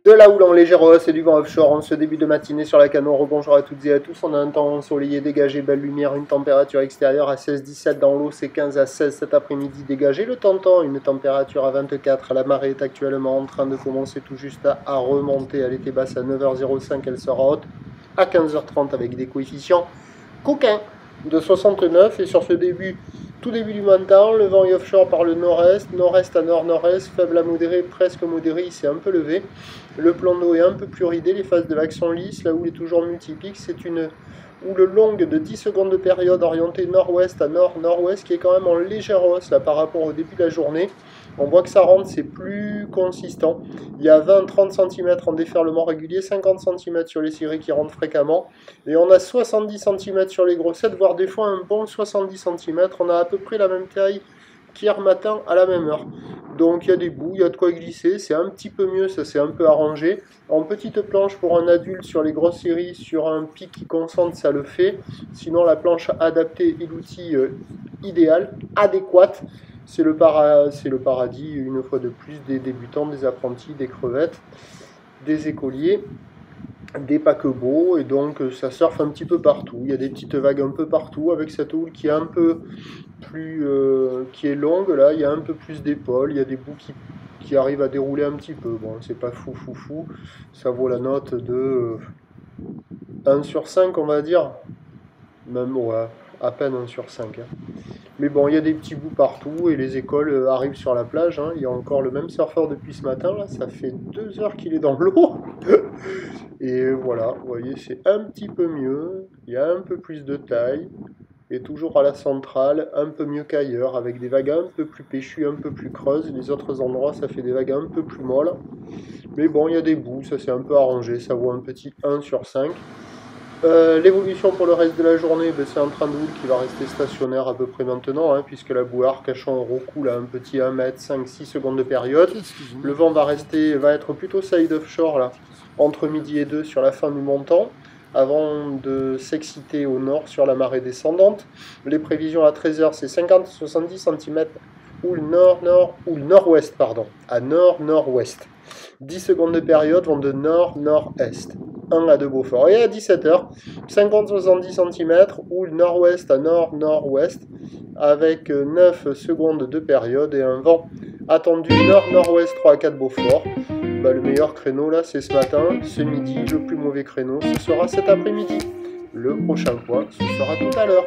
De la houle en légère hausse et du vent offshore en ce début de matinée sur la Canon. Rebonjour à toutes et à tous. On a un temps ensoleillé, dégagé, belle lumière, une température extérieure à 16-17 dans l'eau, c'est 15 à 16 cet après-midi dégagé. Le temps, une température à 24. La marée est actuellement en train de commencer tout juste à remonter. Elle était basse à 9h05, elle sera haute à 15h30 avec des coefficients coquins de 69. Et sur ce tout début du matin, le vent est offshore par le nord-est, nord-est à nord-nord-est, faible à modéré, presque modéré, il s'est un peu levé. Le plan d'eau est un peu plus ridé, les phases de vagues sont lisses, la houle est toujours multipique, c'est une houle longue de 10 secondes de période orientée nord-ouest à nord-nord-ouest qui est quand même en légère hausse là, par rapport au début de la journée. On voit que ça rentre, c'est plus consistant. Il y a 20-30 cm en déferlement régulier, 50 cm sur les cirés qui rentrent fréquemment. Et on a 70 cm sur les grossettes, voire des fois un bon 70 cm. On a à peu près la même taille qu'hier matin à la même heure. Donc il y a des bouts, il y a de quoi glisser, c'est un petit peu mieux, ça s'est un peu arrangé. En petite planche pour un adulte sur les grosses séries, sur un pic qui concentre, ça le fait. Sinon la planche adaptée est l'outil idéal, adéquat. C'est le paradis, une fois de plus, des débutants, des apprentis, des crevettes, des écoliers, des paquebots, et donc ça surfe un petit peu partout. Il y a des petites vagues un peu partout, avec cette houle qui est un peu plus, qui est longue, là, il y a un peu plus d'épaule, il y a des bouts qui arrivent à dérouler un petit peu. Bon, c'est pas fou, ça vaut la note de 1 sur 5, on va dire. Même, ouais, à peine 1 sur 5. Hein. Mais bon, il y a des petits bouts partout et les écoles arrivent sur la plage. Hein. Il y a encore le même surfeur depuis ce matin. Là, ça fait 2 heures qu'il est dans l'eau. Et voilà, vous voyez, c'est un petit peu mieux. Il y a un peu plus de taille. Et toujours à la centrale, un peu mieux qu'ailleurs, avec des vagues un peu plus péchues, un peu plus creuses. Les autres endroits, ça fait des vagues un peu plus molles. Mais bon, il y a des bouts, ça s'est un peu arrangé. Ça vaut un petit 1 sur 5. L'évolution pour le reste de la journée, ben, c'est un train de houle qui va rester stationnaire à peu près maintenant, hein, puisque la bouée cachant recoule à un petit 1 mètre 5-6 secondes de période. Le vent va être plutôt side offshore là, entre midi et 2 sur la fin du montant, avant de s'exciter au nord sur la marée descendante. Les prévisions à 13h, c'est 50-70 cm houle nord-ouest, à nord-nord-ouest. 10 secondes de période vont de nord-nord-est. 1 à 2 Beaufort. Et à 17h, 50-70 cm, houle nord-ouest à nord-nord-ouest, avec 9 secondes de période et un vent attendu nord-nord-ouest 3 à 4 Beaufort. Bah, le meilleur créneau là, c'est ce matin, ce midi. Le plus mauvais créneau, ce sera cet après-midi. Le prochain point, ce sera tout à l'heure.